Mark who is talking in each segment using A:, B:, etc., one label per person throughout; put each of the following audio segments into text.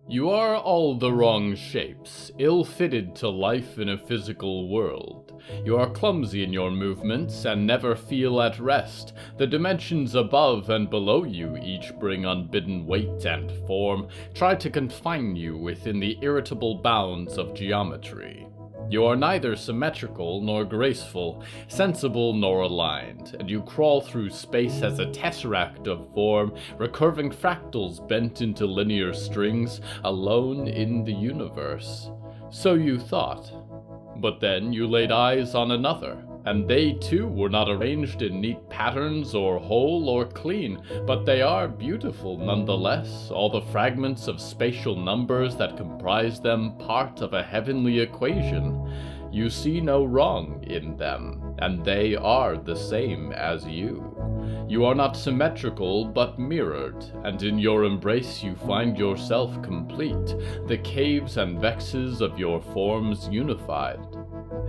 A: You are all the wrong shapes, ill-fitted to life in a physical world. You are clumsy in your movements and never feel at rest. The dimensions above and below you each bring unbidden weight and form, try to confine you within the irritable bounds of geometry. You are neither symmetrical nor graceful, sensible nor aligned, and you crawl through space as a tesseract of form, recurving fractals bent into linear strings, alone in the universe. So you thought. But then you laid eyes on another, and they too were not arranged in neat patterns or whole or clean, but they are beautiful nonetheless, all the fragments of spatial numbers that comprise them part of a heavenly equation. You see no wrong in them, and they are the same as you. You are not symmetrical, but mirrored, and in your embrace you find yourself complete, the caves and vexes of your forms unified.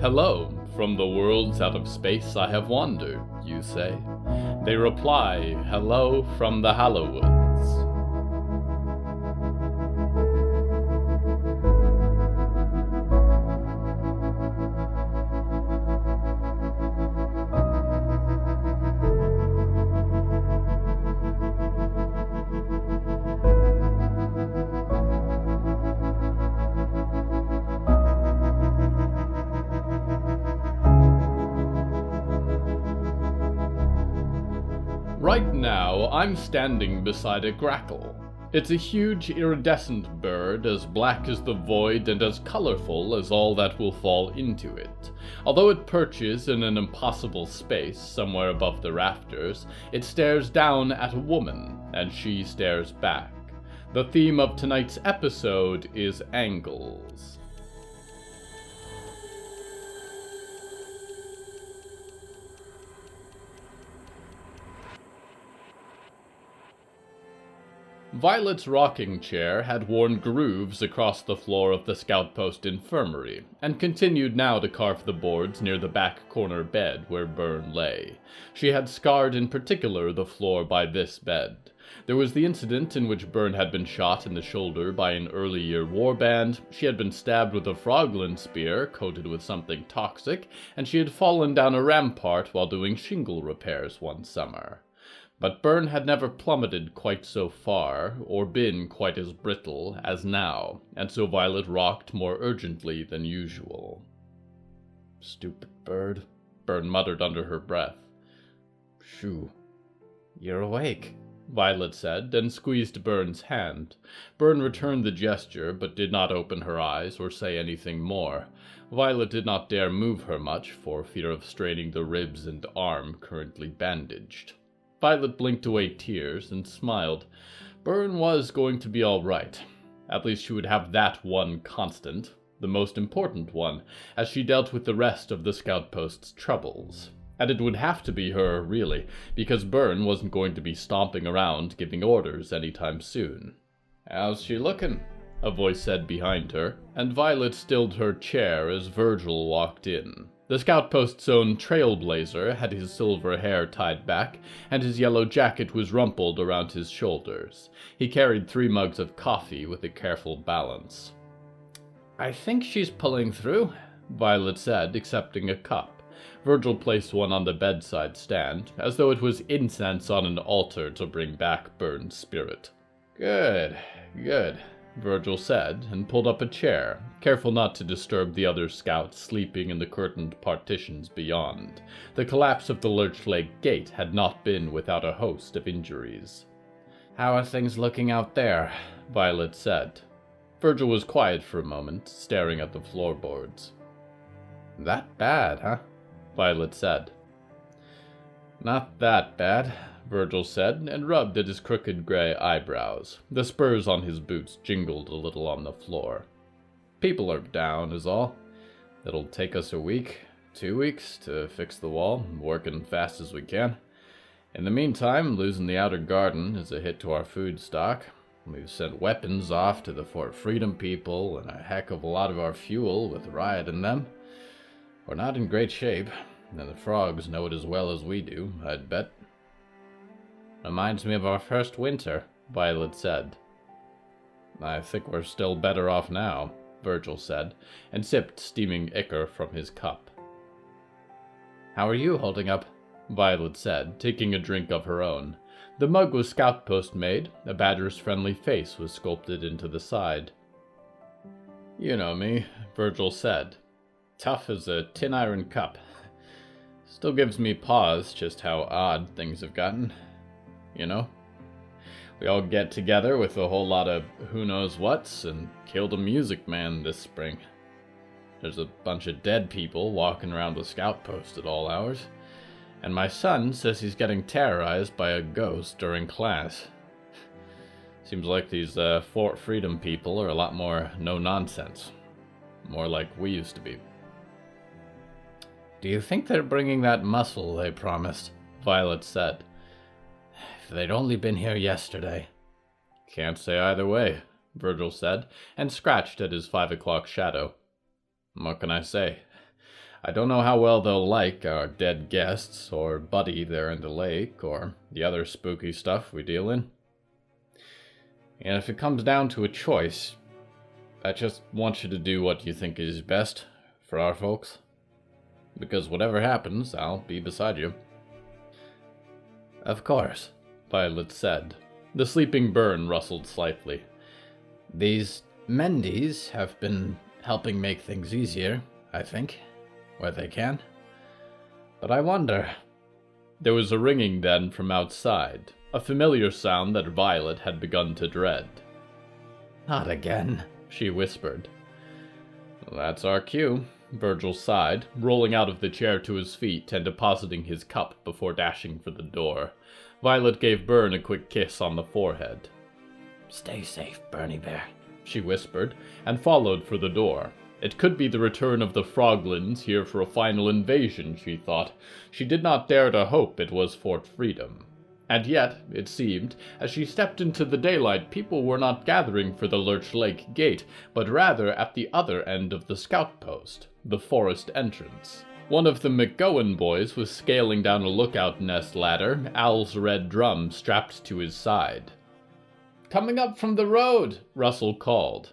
A: Hello, from the worlds out of space I have wandered, you say. They reply, hello from the Hallowoods. Right now, I'm standing beside a grackle. It's a huge iridescent bird, as black as the void and as colorful as all that will fall into it. Although it perches in an impossible space somewhere above the rafters, it stares down at a woman, and she stares back. The theme of tonight's episode is angles. Violet's rocking chair had worn grooves across the floor of the Scout Post infirmary, and continued now to carve the boards near the back corner bed where Byrne lay. She had scarred in particular the floor by this bed. There was the incident in which Byrne had been shot in the shoulder by an early-year warband, she had been stabbed with a frogland spear coated with something toxic, and she had fallen down a rampart while doing shingle repairs one summer. But Byrne had never plummeted quite so far, or been quite as brittle as now, and so Violet rocked more urgently than usual. "Stupid bird," Byrne muttered under her breath. "Shoo." "You're awake," Violet said, and squeezed Byrne's hand. Byrne returned the gesture, but did not open her eyes or say anything more. Violet did not dare move her much, for fear of straining the ribs and arm currently bandaged. Violet blinked away tears and smiled. Byrne was going to be all right. At least she would have that one constant, the most important one, as she dealt with the rest of the Scout Post's troubles. And it would have to be her, really, because Byrne wasn't going to be stomping around giving orders anytime soon. "How's she looking?" a voice said behind her, and Violet stilled her chair as Virgil walked in. The Scout Post's own trailblazer had his silver hair tied back, and his yellow jacket was rumpled around his shoulders. He carried 3 mugs of coffee with a careful balance. "I think she's pulling through," Violet said, accepting a cup. Virgil placed one on the bedside stand, as though it was incense on an altar to bring back Byrne's spirit. Good," Virgil said, and pulled up a chair, careful not to disturb the other scouts sleeping in the curtained partitions beyond. The collapse of the Lurch Lake Gate had not been without a host of injuries. "How are things looking out there?" Violet said. Virgil was quiet for a moment, staring at the floorboards. "That bad, huh?" Violet said. "Not that bad," Virgil said, and rubbed at his crooked gray eyebrows. The spurs on his boots jingled a little on the floor. "People are down, is all. It'll take us a week, 2 weeks, to fix the wall, working fast as we can. In the meantime, losing the outer garden is a hit to our food stock. We've sent weapons off to the Fort Freedom people, and a heck of a lot of our fuel with riot in them. We're not in great shape, and the frogs know it as well as we do, I'd bet." "Reminds me of our first winter," Violet said. I think we're still better off now, Virgil said, and sipped steaming ichor from his cup. How are you holding up? Violet said, taking a drink of her own. The mug was scout post made, a badger's friendly face was sculpted into the side. You know me, Virgil said. Tough as a tin iron cup. Still gives me pause just how odd things have gotten. You know? We all get together with a whole lot of who-knows-whats and killed a music man this spring. There's a bunch of dead people walking around the scout post at all hours. And my son says he's getting terrorized by a ghost during class. Seems like these Fort Freedom people are a lot more no-nonsense. More like we used to be. Do you think they're bringing that muscle they promised? Violet said. If they'd only been here yesterday. Can't say either way, Virgil said, and scratched at his 5 o'clock shadow. What can I say? I don't know how well they'll like our dead guests, or Buddy there in the lake, or the other spooky stuff we deal in. And if it comes down to a choice, I just want you to do what you think is best for our folks. Because whatever happens, I'll be beside you. Of course, Violet said. The sleeping Byrne rustled slightly. These Mendes have been helping make things easier, I think, where they can. But I wonder... There was a ringing then from outside, a familiar sound that Violet had begun to dread. Not again, she whispered. That's our cue, Virgil sighed, rolling out of the chair to his feet and depositing his cup before dashing for the door. Violet gave Byrne a quick kiss on the forehead. Stay safe, Bernie Bear, she whispered, and followed for the door. It could be the return of the Froglins here for a final invasion, she thought. She did not dare to hope it was Fort Freedom. And yet, it seemed, as she stepped into the daylight, people were not gathering for the Lurch Lake gate, but rather at the other end of the scout post, the forest entrance. One of the McGowan boys was scaling down a lookout nest ladder, Al's red drum strapped to his side. Coming up from the road, Russell called.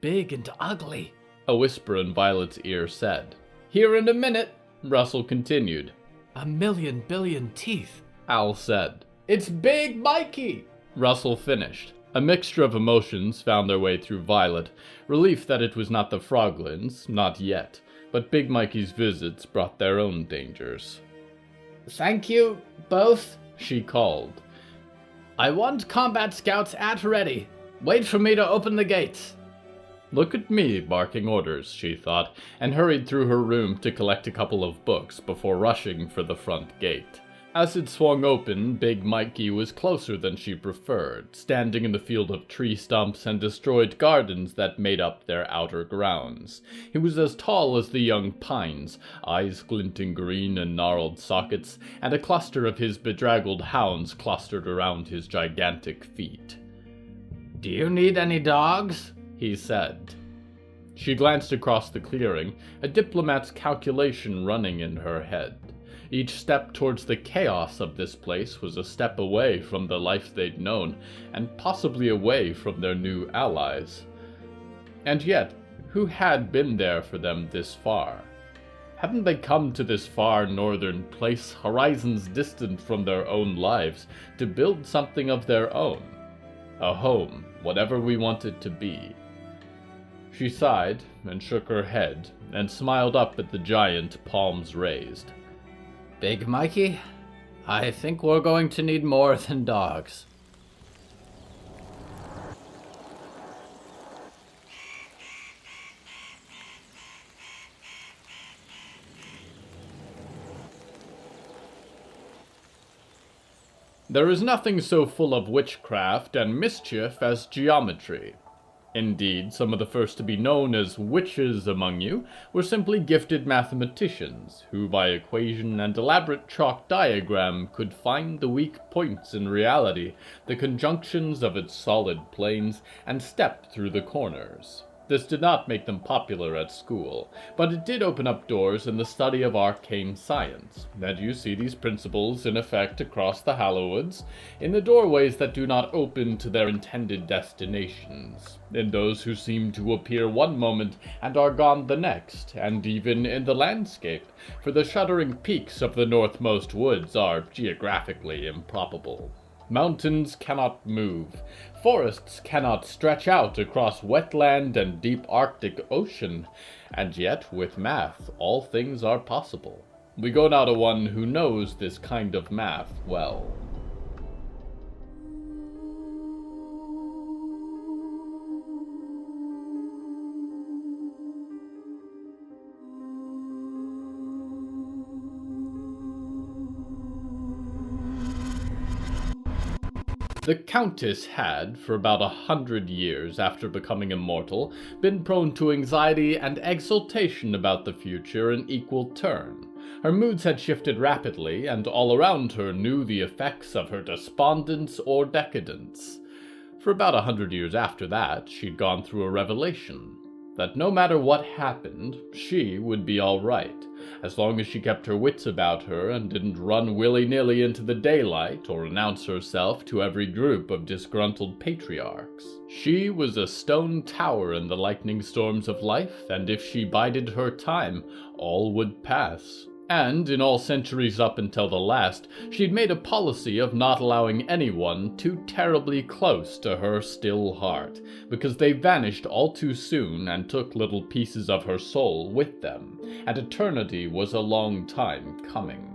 A: Big and ugly, a whisper in Violet's ear said. Here in a minute, Russell continued. 1,000,000 billion teeth, Al said. It's Big Mikey, Russell finished. A mixture of emotions found their way through Violet. Relief that it was not the Froglins, not yet. But Big Mikey's visits brought their own dangers. Thank you, both, she called. I want combat scouts at ready. Wait for me to open the gates. Look at me barking orders, she thought, and hurried through her room to collect a couple of books before rushing for the front gate. As it swung open, Big Mikey was closer than she preferred, standing in the field of tree stumps and destroyed gardens that made up their outer grounds. He was as tall as the young pines, eyes glinting green in gnarled sockets, and a cluster of his bedraggled hounds clustered around his gigantic feet. Do you need any dogs? He said. She glanced across the clearing, a diplomat's calculation running in her head. Each step towards the chaos of this place was a step away from the life they'd known, and possibly away from their new allies. And yet, who had been there for them this far? Hadn't they come to this far northern place, horizons distant from their own lives, to build something of their own? A home, whatever we want it to be. She sighed, and shook her head, and smiled up at the giant, palms raised. Big Mikey, I think we're going to need more than dogs. There is nothing so full of witchcraft and mischief as geometry. Indeed, some of the first to be known as witches among you were simply gifted mathematicians, who by equation and elaborate chalk diagram could find the weak points in reality, the conjunctions of its solid planes, and step through the corners. This did not make them popular at school, but it did open up doors in the study of arcane science, and you see these principles in effect across the Hallowoods, in the doorways that do not open to their intended destinations, in those who seem to appear one moment and are gone the next, and even in the landscape, for the shuddering peaks of the northmost woods are geographically improbable. Mountains cannot move. Forests cannot stretch out across wetland and deep Arctic Ocean. And yet, with math, all things are possible. We go now to one who knows this kind of math well. The Countess had, for about 100 years after becoming immortal, been prone to anxiety and exultation about the future in equal turn. Her moods had shifted rapidly, and all around her knew the effects of her despondence or decadence. For about 100 years after that, she'd gone through a revelation. That no matter what happened, she would be all right, as long as she kept her wits about her and didn't run willy-nilly into the daylight or announce herself to every group of disgruntled patriarchs. She was a stone tower in the lightning storms of life, and if she bided her time, all would pass. And, in all centuries up until the last, she'd made a policy of not allowing anyone too terribly close to her still heart, because they vanished all too soon and took little pieces of her soul with them, and eternity was a long time coming.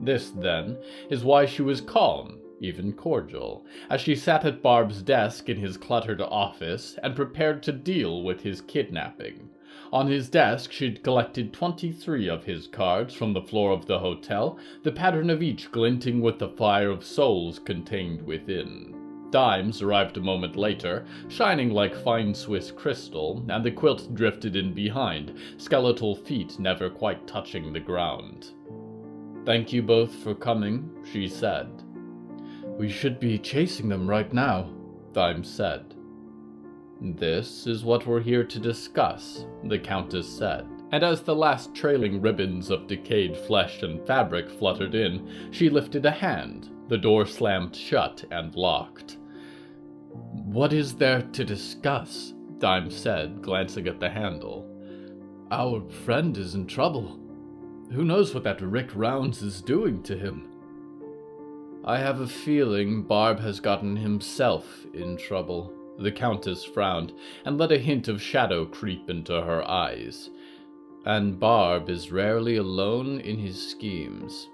A: This, then, is why she was calm, even cordial, as she sat at Barb's desk in his cluttered office and prepared to deal with his kidnapping. On his desk, she'd collected 23 of his cards from the floor of the hotel, the pattern of each glinting with the fire of souls contained within. Dimes arrived a moment later, shining like fine Swiss crystal, and the quilt drifted in behind, skeletal feet never quite touching the ground. "Thank you both for coming," she said. "We should be chasing them right now," Dimes said. "This is what we're here to discuss," the Countess said, and as the last trailing ribbons of decayed flesh and fabric fluttered in, she lifted a hand. The door slammed shut and locked. "What is there to discuss?" Dimes said, glancing at the handle. "Our friend is in trouble. Who knows what that Rick Rounds is doing to him? I have a feeling Barb has gotten himself in trouble." The Countess frowned, and let a hint of shadow creep into her eyes. "And Barb is rarely alone in his schemes."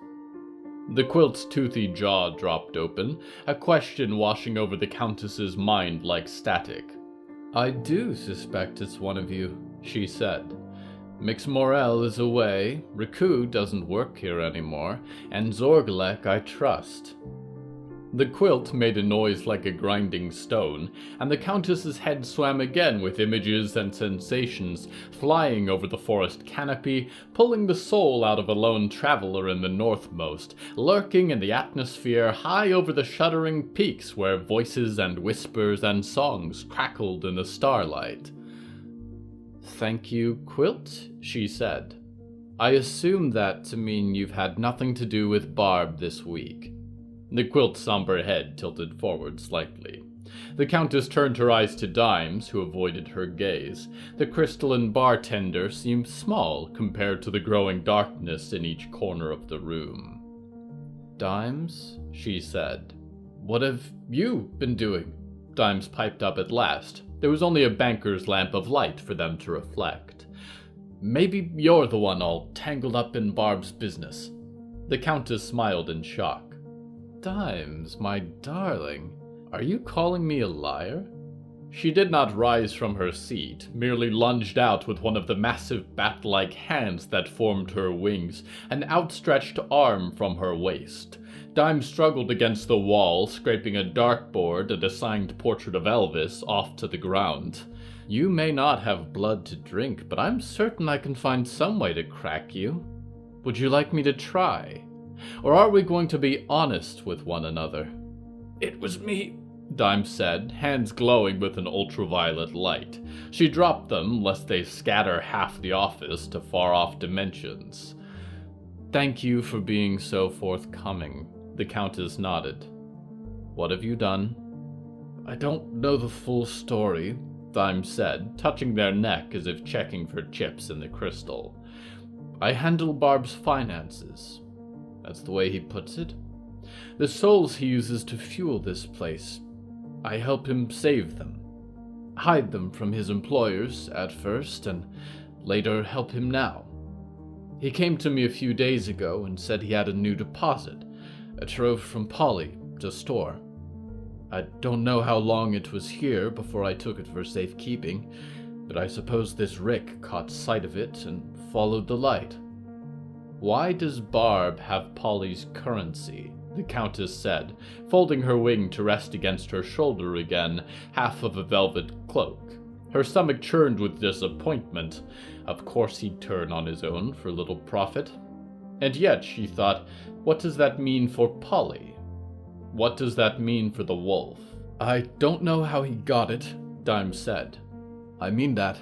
A: The quilt's toothy jaw dropped open, a question washing over the Countess's mind like static. "I do suspect it's one of you," she said. "Mix Morel is away, Riku doesn't work here anymore, and Zorgalek I trust." The quilt made a noise like a grinding stone, and the Countess's head swam again with images and sensations, flying over the forest canopy, pulling the soul out of a lone traveler in the northmost, lurking in the atmosphere high over the shuddering peaks where voices and whispers and songs crackled in the starlight. "Thank you, quilt," she said. "I assume that to mean you've had nothing to do with Barb this week." The quilt's somber head tilted forward slightly. The Countess turned her eyes to Dimes, who avoided her gaze. The crystalline bartender seemed small compared to the growing darkness in each corner of the room. "Dimes," she said, "what have you been doing?" Dimes piped up at last. There was only a banker's lamp of light for them to reflect. "Maybe you're the one all tangled up in Barb's business." The Countess smiled in shock. "Dimes, my darling, are you calling me a liar?" She did not rise from her seat, merely lunged out with one of the massive bat-like hands that formed her wings, an outstretched arm from her waist. Dimes struggled against the wall, scraping a dartboard and a signed portrait of Elvis off to the ground. "You may not have blood to drink, but I'm certain I can find some way to crack you. Would you like me to try? Or are we going to be honest with one another?" "It was me," Dime said, hands glowing with an ultraviolet light. She dropped them lest they scatter half the office to far-off dimensions. "Thank you for being so forthcoming," the Countess nodded. "What have you done?" "I don't know the full story," Dime said, touching their neck as if checking for chips in the crystal. "I handle Barb's finances. That's the way he puts it. The souls he uses to fuel this place. I help him save them. Hide them from his employers at first, and later help him now. He came to me a few days ago and said he had a new deposit, a trove from Polly, to store. I don't know how long it was here before I took it for safekeeping, but I suppose this Rick caught sight of it and followed the light." "Why does Barb have Polly's currency?" the Countess said, folding her wing to rest against her shoulder again, half of a velvet cloak. Her stomach churned with disappointment. Of course he'd turn on his own for little profit. And yet, she thought, what does that mean for Polly? What does that mean for the wolf? "I don't know how he got it," Dime said. "I mean that.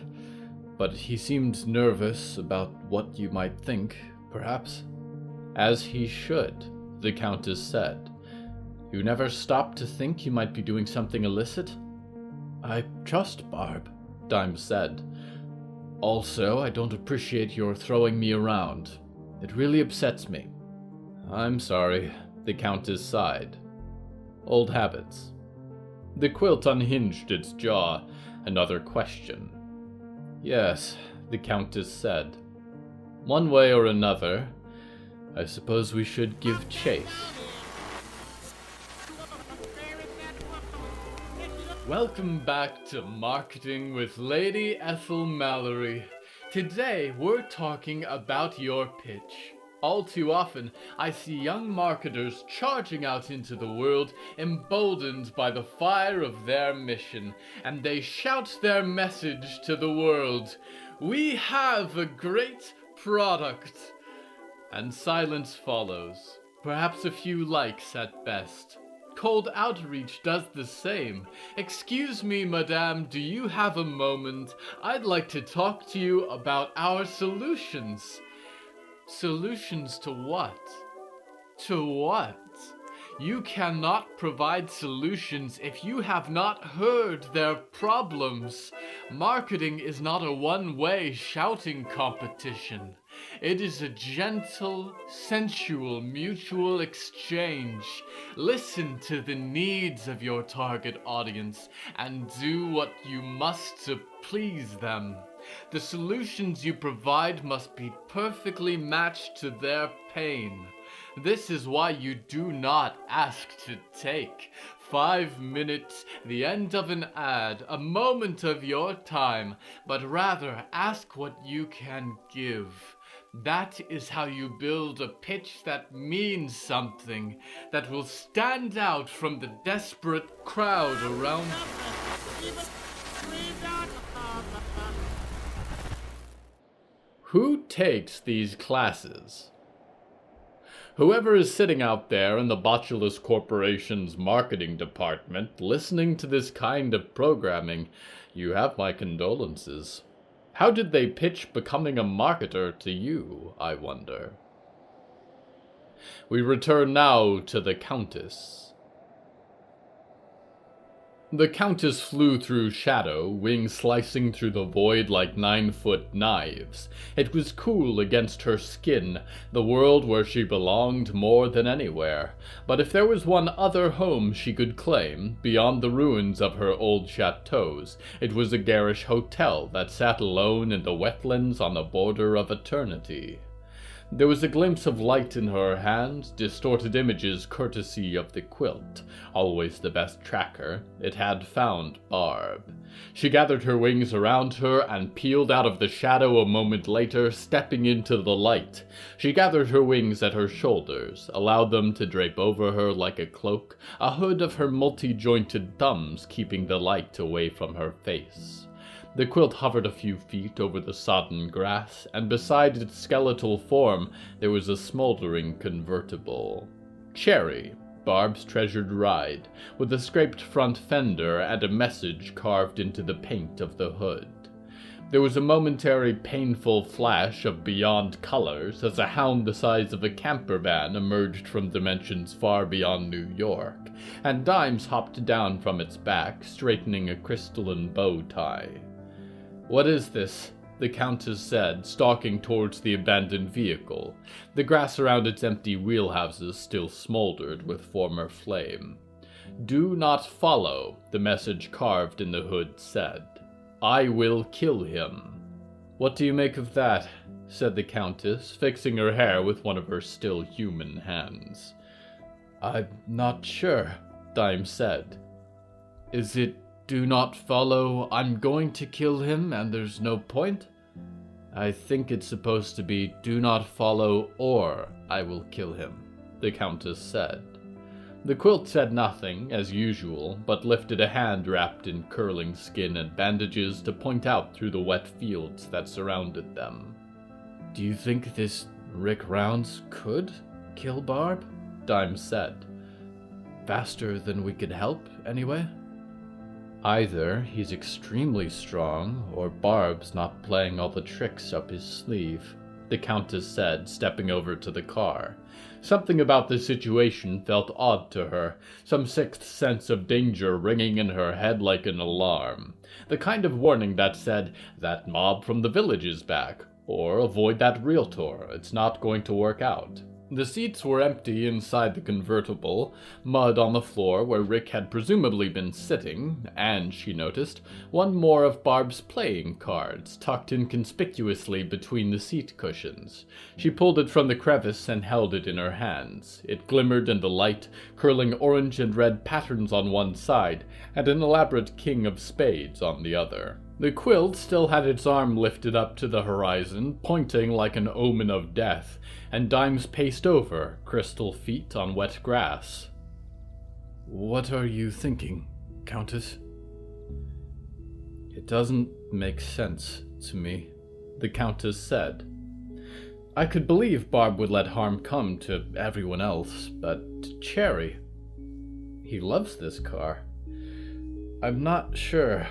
A: But he seemed nervous about what you might think, perhaps." "As he should," the Countess said. "You never stopped to think you might be doing something illicit?" "I trust Barb," Dime said. "Also, I don't appreciate your throwing me around. It really upsets me." "I'm sorry," the Countess sighed. "Old habits." The quilt unhinged its jaw. Another question. "Yes," the Countess said. "One way or another, I suppose we should give chase." Welcome back to Marketing with Lady Ethel Mallory. Today we're talking about your pitch. All too often, I see young marketers charging out into the world, emboldened by the fire of their mission, and they shout their message to the world. "We have a great product." And silence follows, perhaps a few likes at best. Cold outreach does the same. "Excuse me, madame, do you have a moment? I'd like to talk to you about our solutions." Solutions to what? To what? You cannot provide solutions if you have not heard their problems. Marketing is not a one-way shouting competition. It is a gentle, sensual, mutual exchange. Listen to the needs of your target audience and do what you must to please them. The solutions you provide must be perfectly matched to their pain. This is why you do not ask to take 5 minutes, the end of an ad, a moment of your time, but rather ask what you can give. That is how you build a pitch that means something, that will stand out from the desperate crowd around you. Who takes these classes? Whoever is sitting out there in the Botulus Corporation's marketing department listening to this kind of programming, you have my condolences. How did they pitch becoming a marketer to you, I wonder? We return now to the Countess. The Countess flew through shadow, wings slicing through the void like 9-foot knives. It was cool against her skin, the world where she belonged more than anywhere. But if there was one other home she could claim, beyond the ruins of her old chateaus, it was a garish hotel that sat alone in the wetlands on the border of eternity. There was a glimpse of light in her hand, distorted images courtesy of the quilt. Always the best tracker, it had found Barb. She gathered her wings around her and peeled out of the shadow a moment later, stepping into the light. She gathered her wings at her shoulders, allowed them to drape over her like a cloak, a hood of her multi-jointed thumbs keeping the light away from her face. The quilt hovered a few feet over the sodden grass, and beside its skeletal form there was a smoldering convertible. Cherry, Barb's treasured ride, with a scraped front fender and a message carved into the paint of the hood. There was a momentary painful flash of beyond colors as a hound the size of a camper van emerged from dimensions far beyond New York, and Dimes hopped down from its back, straightening a crystalline bow tie. "What is this?" the Countess said, stalking towards the abandoned vehicle. The grass around its empty wheelhouses still smoldered with former flame. "Do not follow," the message carved in the hood said. "I will kill him." "What do you make of that?" said the Countess, fixing her hair with one of her still human hands. "I'm not sure," Dimes said. "Is it, 'Do not follow, I'm going to kill him, and there's no point'? I think it's supposed to be, 'Do not follow, or I will kill him,'" the Countess said. The quilt said nothing, as usual, but lifted a hand wrapped in curling skin and bandages to point out through the wet fields that surrounded them. "Do you think this Rick Rounds could kill Barb?" Dimes said. "Faster than we could help, anyway?" "Either he's extremely strong, or Barb's not playing all the tricks up his sleeve," the Countess said, stepping over to the car. Something about the situation felt odd to her, some sixth sense of danger ringing in her head like an alarm. The kind of warning that said, "That mob from the village is back," or "Avoid that realtor, it's not going to work out." The seats were empty inside the convertible, mud on the floor where Rick had presumably been sitting, and, she noticed, one more of Barb's playing cards tucked inconspicuously between the seat cushions. She pulled it from the crevice and held it in her hands. It glimmered in the light, curling orange and red patterns on one side, and an elaborate king of spades on the other. The quilt still had its arm lifted up to the horizon, pointing like an omen of death, and Dimes paced over, crystal feet on wet grass. "What are you thinking, Countess?" "It doesn't make sense to me," the Countess said. "I could believe Barb would let harm come to everyone else, but to Cherry, he loves this car. I'm not sure."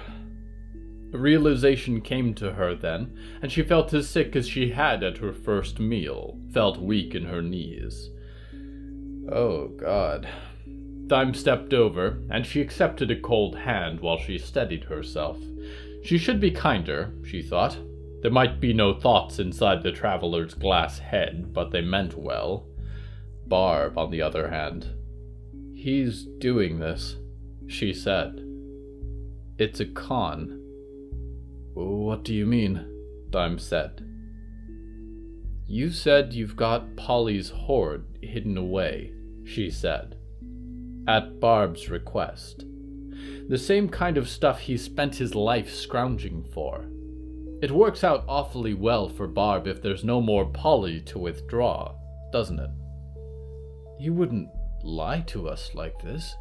A: A realization came to her then, and she felt as sick as she had at her first meal, felt weak in her knees. "Oh, God." Dimes stepped over, and she accepted a cold hand while she steadied herself. She should be kinder, she thought. There might be no thoughts inside the traveler's glass head, but they meant well. Barb, on the other hand. "He's doing this," she said. "It's a con." "What do you mean?" Dimes said. "You said you've got Polly's hoard hidden away," she said. "At Barb's request. The same kind of stuff he spent his life scrounging for. It works out awfully well for Barb if there's no more Polly to withdraw, doesn't it?" "He wouldn't lie to us like this,"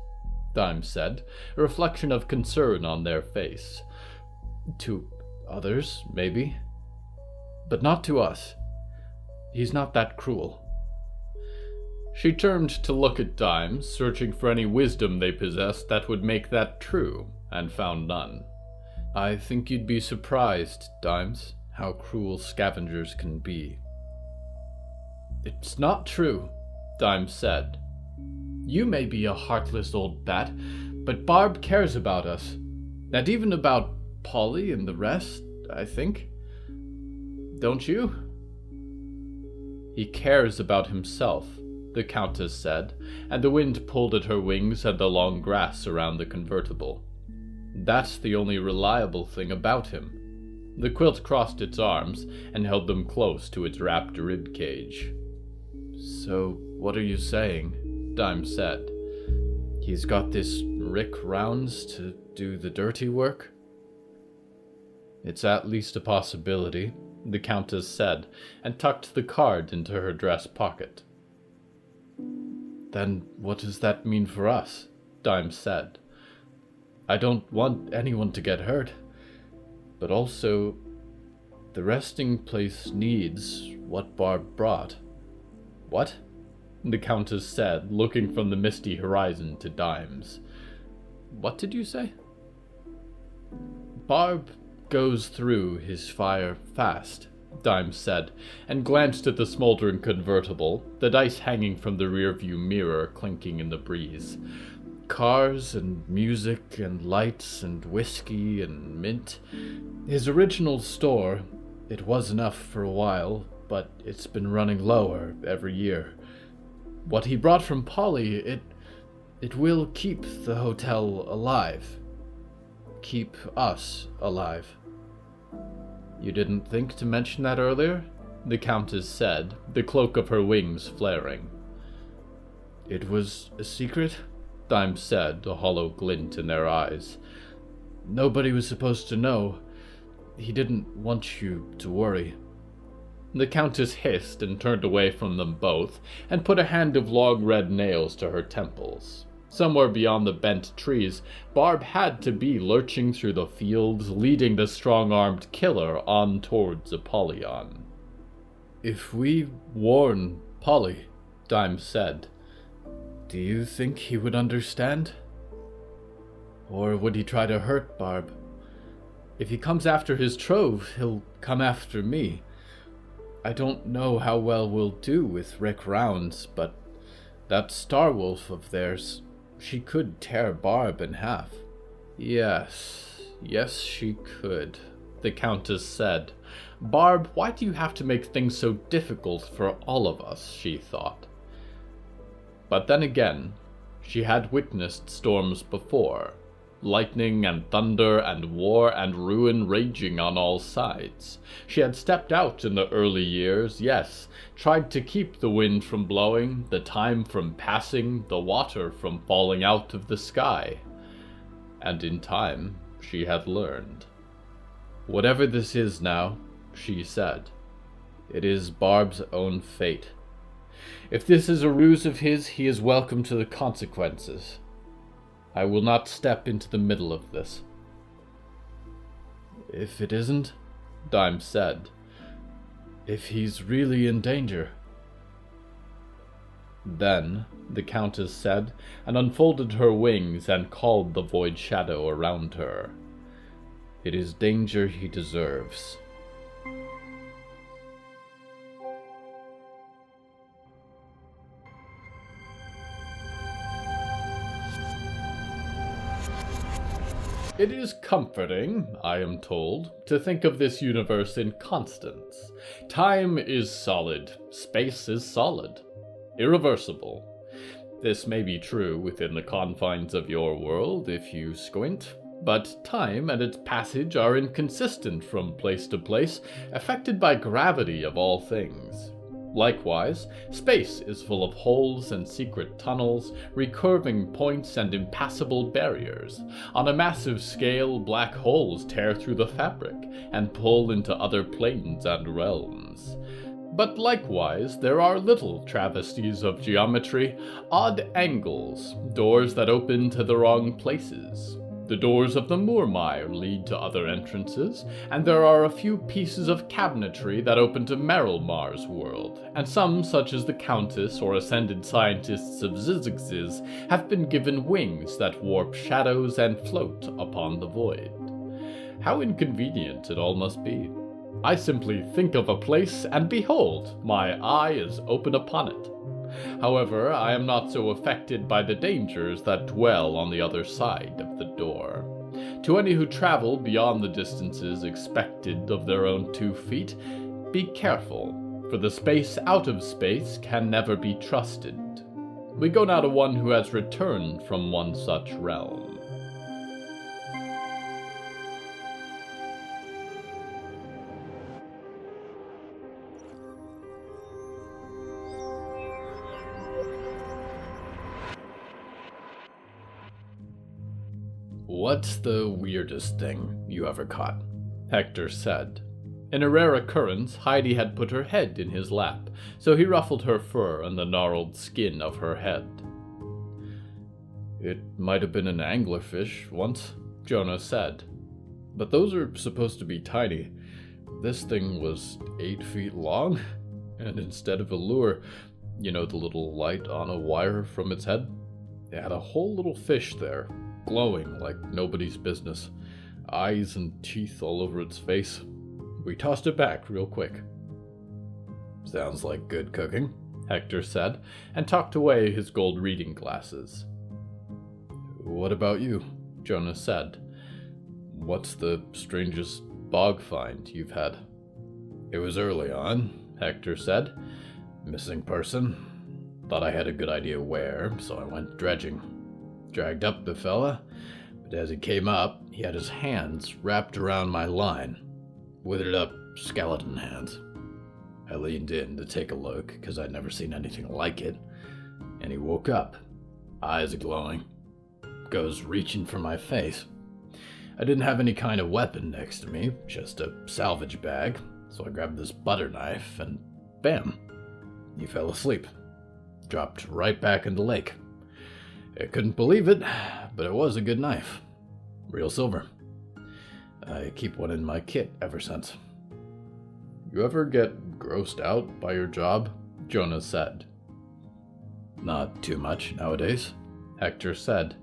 A: Dimes said, a reflection of concern on their face. "To others, maybe. But not to us. He's not that cruel." She turned to look at Dimes, searching for any wisdom they possessed that would make that true, and found none. "I think you'd be surprised, Dimes, how cruel scavengers can be." "It's not true," Dimes said. "You may be a heartless old bat, but Barb cares about us, and even about Polly and the rest, I think. Don't you?" "He cares about himself," the Countess said, and the wind pulled at her wings and the long grass around the convertible. "That's the only reliable thing about him." The quilt crossed its arms and held them close to its wrapped rib cage. "So, what are you saying?" Dimes said. "He's got this Rick Rounds to do the dirty work?" "It's at least a possibility," the Countess said, and tucked the card into her dress pocket. "Then what does that mean for us?" Dimes said. "I don't want anyone to get hurt, but also, the resting place needs what Barb brought." "What?" the Countess said, looking from the misty horizon to Dimes. What did you say? Barb goes through his fire fast, Dimes said, and glanced at the smoldering convertible, the dice hanging from the rearview mirror clinking in the breeze. Cars and music and lights and whiskey and mint. His original store, it was enough for a while, but it's been running lower every year. What he brought from Polly, it will keep the hotel alive. Keep us alive. You didn't think to mention that earlier? The Countess said, the cloak of her wings flaring. It was a secret? Dimes said, a hollow glint in their eyes. Nobody was supposed to know. He didn't want you to worry. The Countess hissed and turned away from them both, and put a hand of long red nails to her temples. Somewhere beyond the bent trees, Barb had to be lurching through the fields, leading the strong-armed killer on towards Apollyon. If we warn Polly, Dimes said, do you think he would understand? Or would he try to hurt Barb? If he comes after his trove, he'll come after me. I don't know how well we'll do with Rick rounds, but that Starwolf of theirs, she could tear Barb in half. Yes, she could, the Countess said. Barb, why do you have to make things so difficult for all of us, she thought. But then again, she had witnessed storms before. Lightning and thunder and war and ruin raging on all sides. She had stepped out in the early years, yes, tried to keep the wind from blowing, the time from passing, the water from falling out of the sky. And in time, she had learned. Whatever this is now, she said, it is Barb's own fate. If this is a ruse of his, he is welcome to the consequences. I will not step into the middle of this. If it isn't, Dimes said, if he's really in danger. Then, the Countess said, and unfolded her wings and called the void shadow around her. It is danger he deserves. It is comforting, I am told, to think of this universe in constants. Time is solid, space is solid, irreversible. This may be true within the confines of your world if you squint, but time and its passage are inconsistent from place to place, affected by gravity of all things. Likewise, space is full of holes and secret tunnels, recurving points and impassable barriers. On a massive scale, black holes tear through the fabric and pull into other planes and realms. But likewise, there are little travesties of geometry, odd angles, doors that open to the wrong places. The doors of the Moormire lead to other entrances, and there are a few pieces of cabinetry that open to Merrilmar's world, and some, such as the Countess or ascended scientists of Zizix's, have been given wings that warp shadows and float upon the void. How inconvenient it all must be. I simply think of a place, and behold, my eye is open upon it. However, I am not so affected by the dangers that dwell on the other side of the door. To any who travel beyond the distances expected of their own 2 feet, be careful, for the space out of space can never be trusted. We go now to one who has returned from one such realm. What's the weirdest thing you ever caught? Hector said. In a rare occurrence, Heidi had put her head in his lap, so he ruffled her fur and the gnarled skin of her head. It might have been an anglerfish once, Jonah said. But those are supposed to be tiny. This thing was 8 feet long, and instead of a lure, You know the little light on a wire from its head? It had a whole little fish there, glowing like nobody's business. Eyes and teeth all over its face. We tossed it back real quick. Sounds like good cooking, Hector said, and tucked away his gold reading glasses. What about you? Jonah said. What's the strangest bog find you've had? It was early on, Hector said. Missing person. Thought I had a good idea where, so I went dredging. Dragged up the fella, but as he came up, he had his hands wrapped around my line. Withered up skeleton hands. I leaned in to take a look, because I'd never seen anything like it, and he woke up, eyes glowing. Goes reaching for my face. I didn't have any kind of weapon next to me, just a salvage bag, so I grabbed this butter knife, and bam, he fell asleep. Dropped right back in the lake. I couldn't believe it, but it was a good knife. Real silver. I keep one in my kit ever since. You ever get grossed out by your job? Jonah said. Not too much nowadays, Hector said.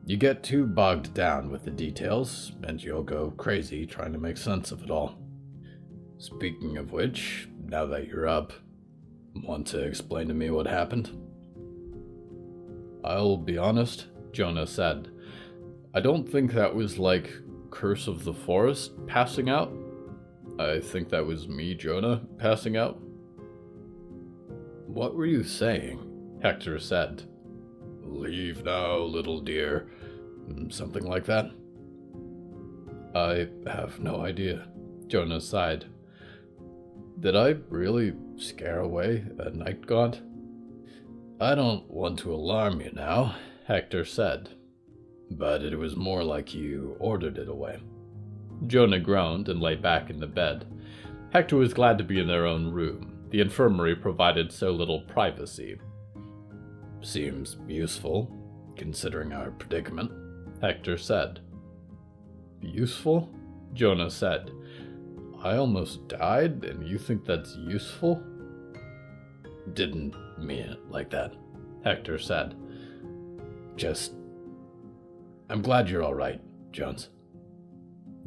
A: You get too bogged down with the details, and you'll go crazy trying to make sense of it all. Speaking of which, now that you're up, want to explain to me what happened? I'll be honest, Jonah said. I don't think that was like Curse of the Forest passing out. I think that was me, Jonah, passing out. What were you saying? Hector said. Leave now, little dear. Something like that. I have no idea, Jonah sighed. Did I really scare away a night god? I don't want to alarm you now, Hector said, but it was more like you ordered it away. Jonah groaned and lay back in the bed. Hector was glad to be in their own room. The infirmary provided so little privacy. Seems useful, considering our predicament, Hector said. Useful? Jonah said. I almost died, and you think that's useful? Didn't mean it like that, Hector said. I'm glad you're all right, Jones.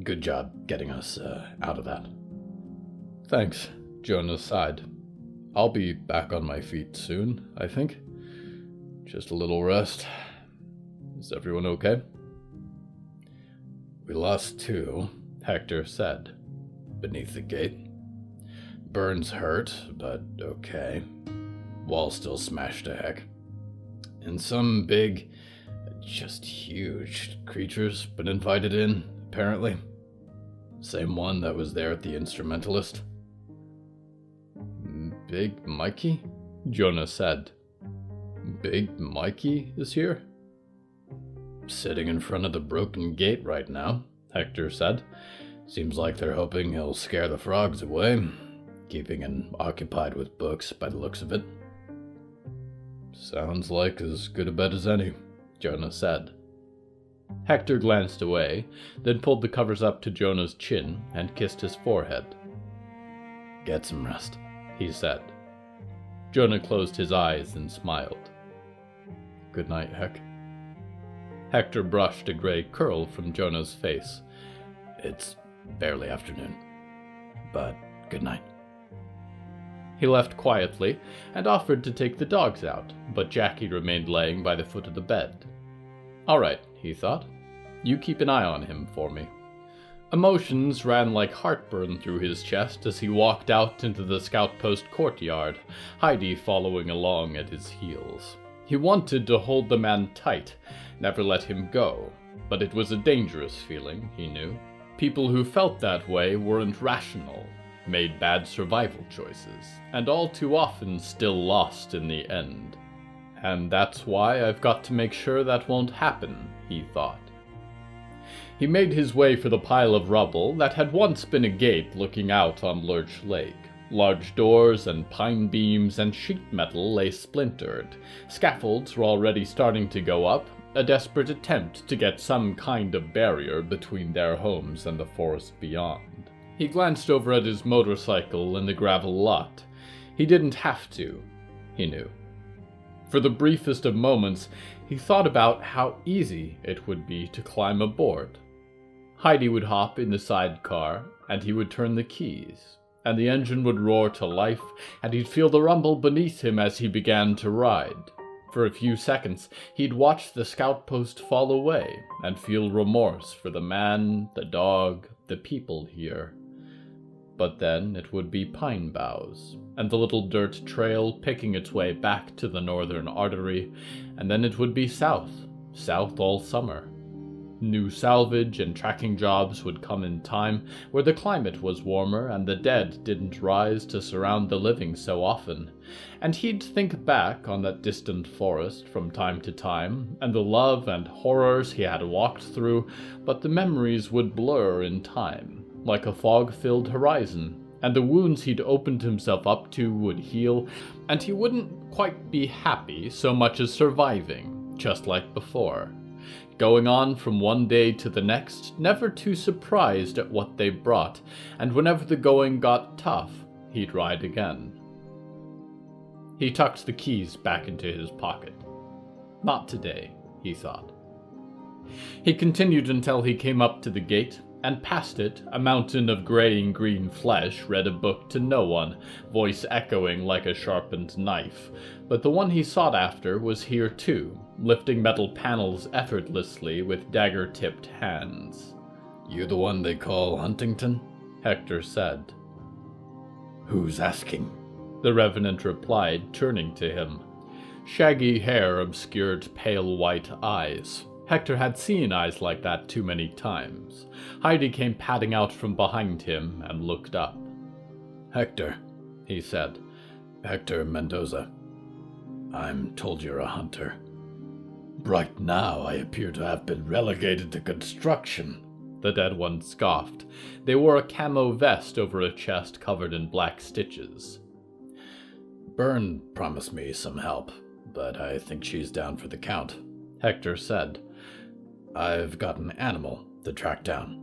A: Good job getting us out of that. Thanks, Jonah sighed. I'll be back on my feet soon, I think. Just a little rest. Is everyone okay? We lost 2, Hector said. Beneath the gate. Burns hurt, but okay. Wall still smashed to heck. And some big, just huge creatures been invited in, apparently. Same one that was there at the Instrumentalist. Big Mikey? Jonah said. Big Mikey is here? Sitting in front of the broken gate right now, Hector said. Seems like they're hoping he'll scare the frogs away, keeping him occupied with books by the looks of it. Sounds like as good a bet as any, Jonah said. Hector glanced away, then pulled the covers up to Jonah's chin and kissed his forehead. Get some rest, he said. Jonah closed his eyes and smiled. Good night, Heck. Hector brushed a gray curl from Jonah's face. It's barely afternoon, but good night. He left quietly and offered to take the dogs out, but Jackie remained laying by the foot of the bed. All right, he thought. You keep an eye on him for me. Emotions ran like heartburn through his chest as he walked out into the scout post courtyard, Heidi following along at his heels. He wanted to hold the man tight, never let him go, but it was a dangerous feeling, he knew. People who felt that way weren't rational, made bad survival choices, and all too often still lost in the end. And that's why I've got to make sure that won't happen, he thought. He made his way for the pile of rubble that had once been a gate looking out on Lurch Lake. Large doors and pine beams and sheet metal lay splintered. Scaffolds were already starting to go up, a desperate attempt to get some kind of barrier between their homes and the forest beyond. He glanced over at his motorcycle in the gravel lot. He didn't have to. he knew. For the briefest of moments, he thought about how easy it would be to climb aboard. Heidi would hop in the sidecar, and he would turn the keys, and the engine would roar to life, and he'd feel the rumble beneath him as he began to ride. For a few seconds, he'd watch the scout post fall away, and feel remorse for the man, the dog, the people here. But then it would be pine boughs, and the little dirt trail picking its way back to the northern artery, and then it would be south all summer. New salvage and tracking jobs would come in time, where the climate was warmer and the dead didn't rise to surround the living so often, and he'd think back on that distant forest from time to time, and the love and horrors he had walked through, but the memories would blur in time, like a fog-filled horizon, and the wounds he'd opened himself up to would heal, and he wouldn't quite be happy so much as surviving, just like before. Going on from one day to the next, never too surprised at what they brought, and whenever the going got tough, he'd ride again. He tucked the keys back into his pocket. Not today, he thought. He continued until he came up to the gate, and past it, a mountain of graying-green flesh read a book to no one, voice echoing like a sharpened knife. But the one he sought after was here too, lifting metal panels effortlessly with dagger-tipped hands.
B: "You the one they call Huntington?"
A: Hector said.
B: "Who's asking?"
A: The Revenant replied, turning to him. Shaggy hair obscured pale white eyes. Hector had seen eyes like that too many times. Heidi came padding out from behind him and looked up.
B: "Hector,"
A: he said.
B: "Hector Mendoza. I'm told you're a hunter. Right now I appear to have been relegated to construction."
A: The dead one scoffed. They wore a camo vest over a chest covered in black stitches.
B: "Byrne promised me some help, but I think she's down for the count,"
A: Hector said.
B: "I've got an animal to track down.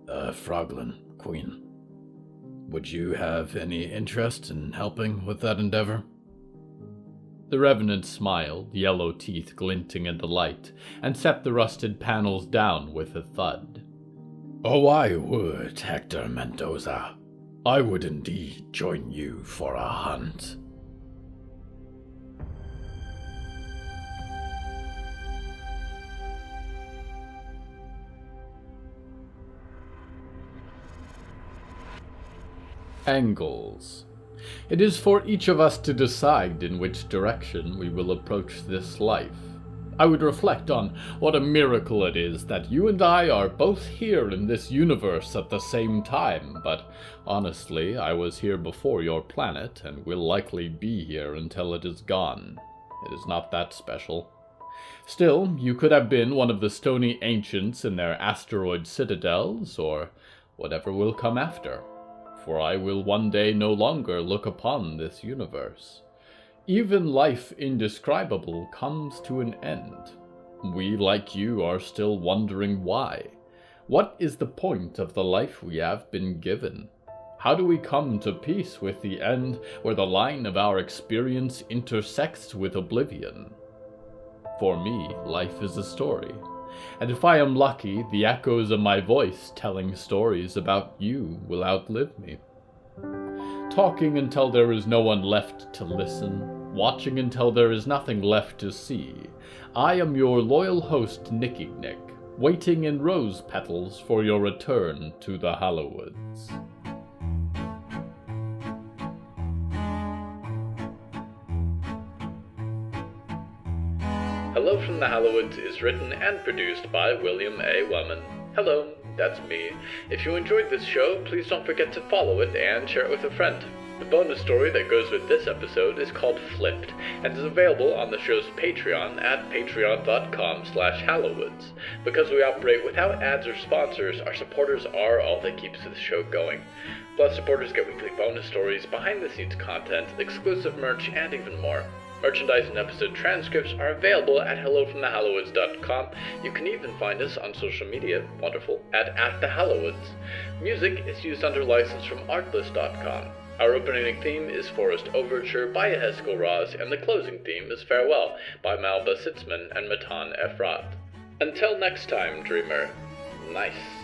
B: A froglin queen. Would you have any interest in helping with that endeavor?"
A: The Revenant smiled, yellow teeth glinting in the light, and set the rusted panels down with a thud.
B: "Oh, I would, Hector Mendoza. I would indeed join you for a hunt."
A: Angles. It is for each of us to decide in which direction we will approach this life. I would reflect on what a miracle it is that you and I are both here in this universe at the same time, but honestly, I was here before your planet and will likely be here until it is gone. It is not that special. Still, you could have been one of the stony ancients in their asteroid citadels, or whatever will come after. For I will one day no longer look upon this universe. Even life indescribable comes to an end. We, like you, are still wondering why. What is the point of the life we have been given? How do we come to peace with the end where the line of our experience intersects with oblivion? For me, life is a story. And if I am lucky, the echoes of my voice telling stories about you will outlive me. Talking until there is no one left to listen, watching until there is nothing left to see. I am your loyal host, Nicky Nick, waiting in rose petals for your return to the Hallowoods. Hello from the Hallowoods is written and produced by William A. Wellman. Hello, that's me. If you enjoyed this show, please don't forget to follow it and share it with a friend. The bonus story that goes with this episode is called Flipped, and is available on the show's Patreon at patreon.com/Hallowoods. Because we operate without ads or sponsors, our supporters are all that keeps this show going. Plus, supporters get weekly bonus stories, behind-the-scenes content, exclusive merch, and even more. Merchandise and episode transcripts are available at hellofromthehallowoods.com. You can even find us on social media, wonderful, at the Hallowoods. Music is used under license from artlist.com. Our opening theme is Forest Overture by Yehezkel Raz, and the closing theme is Farewell by Belsitzman and Matan Ephrat. Until next time, Dreamer, nice.